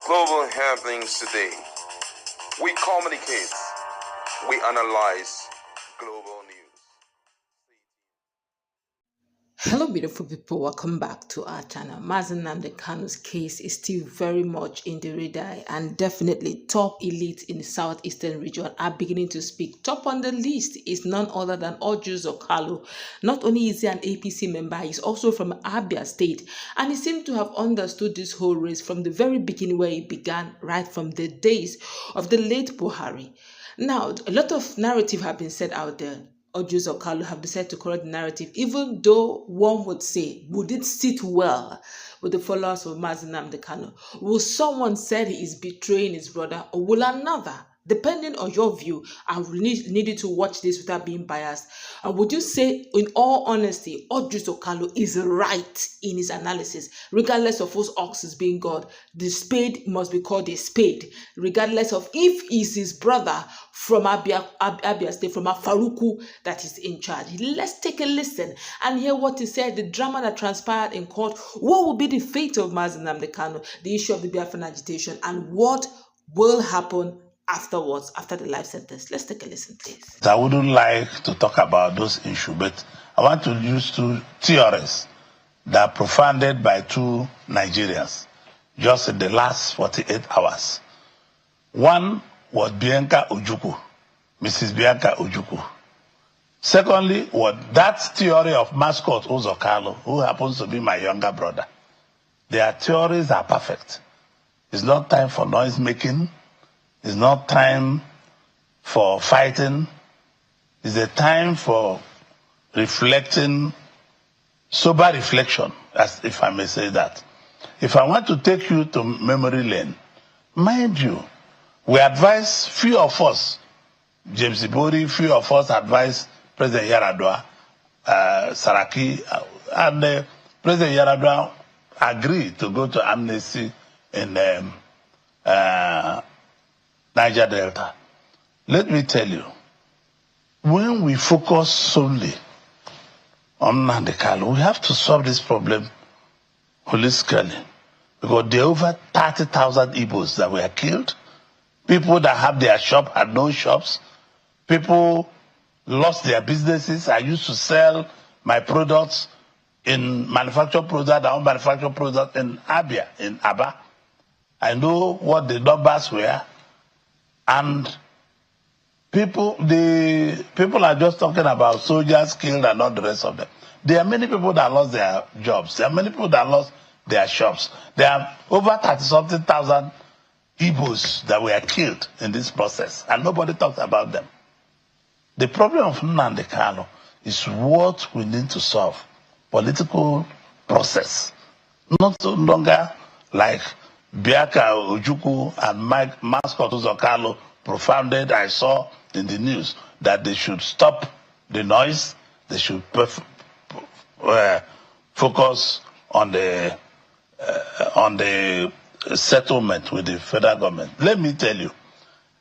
Global happenings today. We communicate. We analyze global news. Hello, beautiful people. Welcome back to our channel. Nnamdi Kanu's case is still very much in the radar, and definitely top elite in the southeastern region are beginning to speak. Top on the list is none other than Orji Uzor Kalu. Not only is he an APC member, he's also from Abia State, and he seemed to have understood this whole race from the very beginning, where it began, right from the days of the late Buhari. Now, a lot of narrative have been said out there. Orji Uzor Kalu have decided to correct the narrative, even though one would say, would it sit well with the followers of Nnamdi Kanu? Will someone say he is betraying his brother, or will another? Depending on your view, I will need you to watch this without being biased. And would you say, in all honesty, Orji Uzor Kalu is right in his analysis? Regardless of whose ox is being God, the spade must be called a spade. Regardless of if he's his brother from Abia State, from Faruku that is in charge. Let's take a listen and hear what he said, the drama that transpired in court, what will be the fate of Nnamdi Kanu, the issue of the Biafran agitation, and what will happen afterwards, after the life sentence. Let's take a listen, please. I wouldn't like to talk about those issues, but I want to use two theories that are profounded by two Nigerians just in the last 48 hours. One was Bianca Ojukwu, Mrs. Bianca Ojukwu. Secondly, was that theory of mascot Uzor Kalu, who happens to be my younger brother. Their theories are perfect. It's not time for noise making. It's not time for fighting. It's a time for reflecting, sober reflection, as if I may say that. If I want to take you to memory lane, mind you, we advise, few of us, James Ibori, few of us advise President Yaradua, Saraki, and President Yaradua agreed to go to amnesty in Niger Delta. Let me tell you, when we focus solely on Nnamdi Kanu, we have to solve this problem holistically, because there are over 30,000 Igbos that were killed. People that have their shop had no shops. People lost their businesses. I used to sell my products in manufactured products, our own manufactured products in Abia, in Aba. I know what the numbers were. And people are just talking about soldiers killed and not the rest of them. There are many people that lost their jobs. There are many people that lost their shops. There are over 30-something thousand Igbos that were killed in this process, and nobody talks about them. The problem of Nnamdi Kanu is what we need to solve. Political process. Not so longer like Bianca Ojukwu and mascot Uzor Kalu profounded. I saw in the news that they should stop the noise. They should focus on the settlement with the federal government. Let me tell you,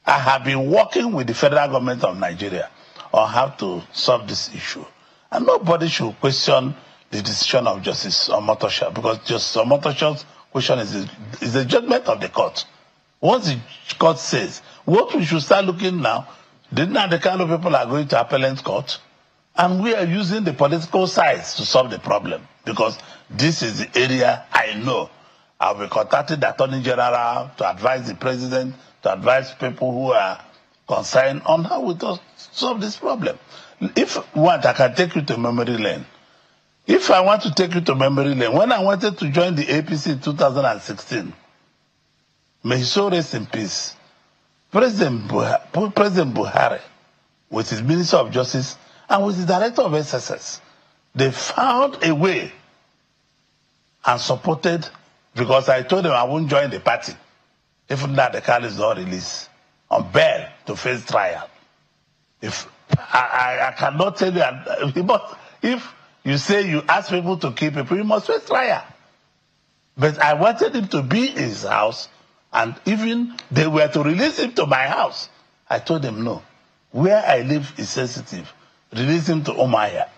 I have been working with the federal government of Nigeria on how to solve this issue. And nobody should question the decision of Justice Omotosha, because Justice Omotosha's question is the judgment of the court. Once the court says, what we should start looking now, the kind of people are going to appellate court, and we are using the political sides to solve the problem, because this is the area I know. I'll be contacting the Attorney General to advise the President, to advise people who are concerned on how we solve this problem. If you want, I can take you to memory lane. If I want to take you to memory lane, when I wanted to join the APC in 2016, may his soul rest in peace, President Buhari, with his Minister of Justice and with the Director of SSS, they found a way and supported, because I told them I won't join the party if Nnamdi Kanu is not released on bail to face trial. If I cannot tell you, but if you say you ask people to keep people, you must face trial. But I wanted him to be in his house, and even they were to release him to my house. I told them no. Where I live is sensitive. Release him to Omaya.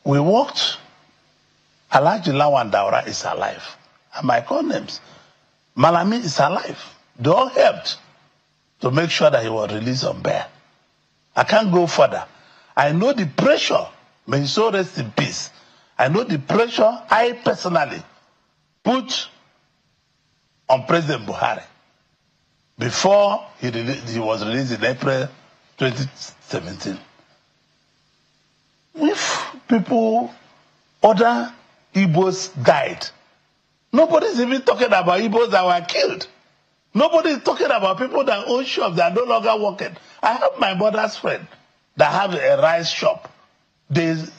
We walked. Alhaji Lawan Daura is alive. And my call names. Malami is alive. They all helped to make sure that he was released on bail. I can't go further. I know the pressure, may his soul rest in peace. I know the pressure I personally put on President Buhari before he was released in April 2017. If people, other Igbos died, nobody's even talking about Igbos that were killed. Nobody is talking about people that own shops that are no longer working. I have my mother's friend that have a rice shop. The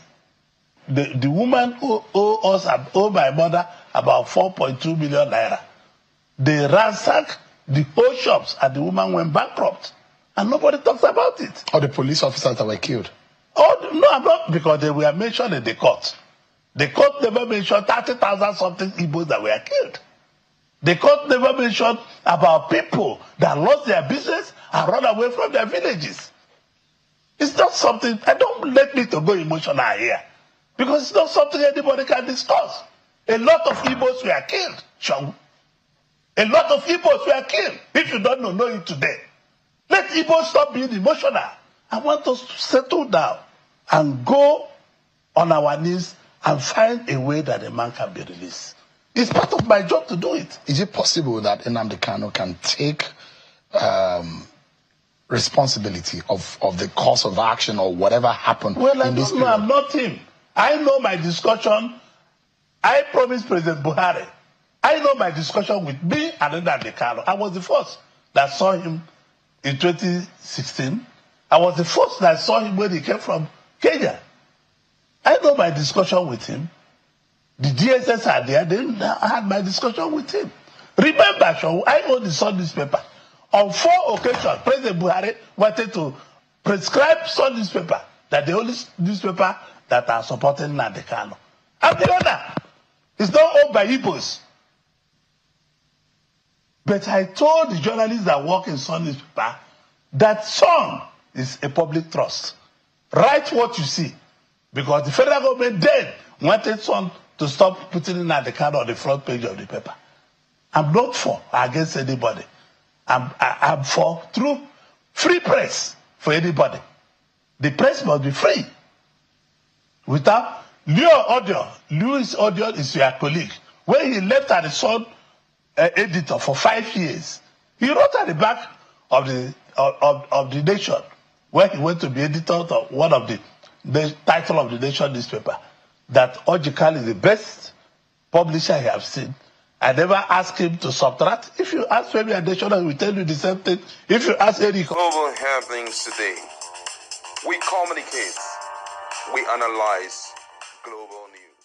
woman who owe my mother about 4.2 million naira. They ransacked the whole shops and the woman went bankrupt. And nobody talks about it. Or the police officers that were killed. Oh, no, I'm not, because they were mentioned in the court. The court never mentioned 30,000 something Igbos that were killed. The court never mentioned about people that lost their business and run away from their villages. It's not something, don't let me to go emotional here, because it's not something anybody can discuss. A lot of Igbos were killed, Sean. A lot of Igbos were killed. If you don't know it today. Let Igbos stop being emotional. I want us to settle down and go on our knees and find a way that the man can be released. It's part of my job to do it. Is it possible that Nnamdi Kanu can take responsibility of the course of action or whatever happened? Well, I don't know. I'm not him. I know my discussion. I promised President Buhari. I know my discussion with me and Nnamdi Kanu. I was the first that saw him in 2016. I was the first that saw him when he came from Kenya. I know my discussion with him. The DSS are there. They had my discussion with him. Remember, Sean, I own the Sun newspaper. On 4 occasions, President Buhari wanted to prescribe Sun newspaper, that the only newspaper that are supporting Nnamdi Kanu. I'm the owner. It's not owned by Igbos. But I told the journalists that work in Sun newspaper that Sun is a public trust. Write what you see. Because the federal government then wanted Sun to stop putting Nnamdi Kanu on the front page of the paper. I'm not for against anybody. I'm for true free press for anybody. The press must be free. Without Louis Audio is your colleague. When he left at the Sun editor for 5 years, he wrote at the back of the Nation, where he went to be editor of one of the title of the Nation newspaper, that Orji Uzor is the best publisher he has seen. I never asked him to subtract. If you ask Femi Adesina, he will tell you the same thing. If you ask Eric, Global happenings today. We communicate. We analyze global news.